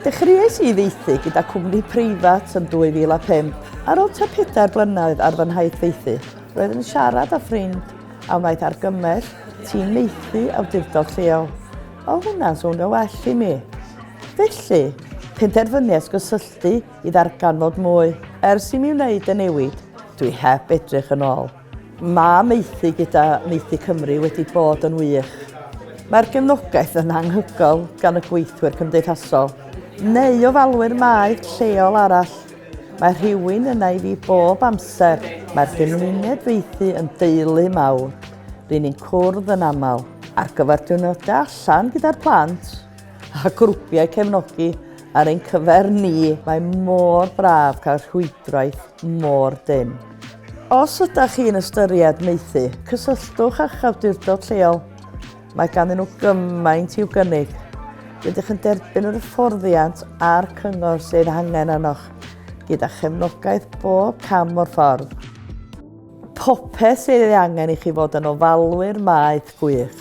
Dechreuais I faethu gyda cwmni preifat yn 2005. Ar ôl tua 4 blynedd ar fy nhaith faethu, roedd yn siarad â ffrind a wnaeth argymell tîm Maethu awdurdod lleol. O hwnna'n swnio well I mi. Felly, penderfynu ysgysylltu I ddarganfod mwy. Ers I mi wneud y newid, dwi heb edrych yn ôl. Mae Maethu gyda Maethu Cymru wedi bod yn wych. Mae'r gefnogaeth yn anhygoel gan y gweithwyr cymdeithasol, neu ofalwyr Maeth lleol arall. Mae rhywun yna I fi bob amser. Mae'r Ngwynedd faethu yn deulu mawr. Rydyn ni'n cwrdd yn aml ar gyfer diwrnodau allan gyda'r plant a grwpiau cefnogi ar ein cyfer ni. Mae mor braf cael rhwydwaith mor dyn. Os ydych chi'n ystyried Maethu, cysylltwch â'ch awdurdod lleol. Mae ganddyn nhw gymaint i'w gynnig. Rydych yn derbyn yr hyfforddiant a'r cyngor sydd angen arnoch, gyda chefnogaeth bob cam o'r ffordd. Popeth sydd ei angen I chi fod yn ofalwyr Maeth gwych.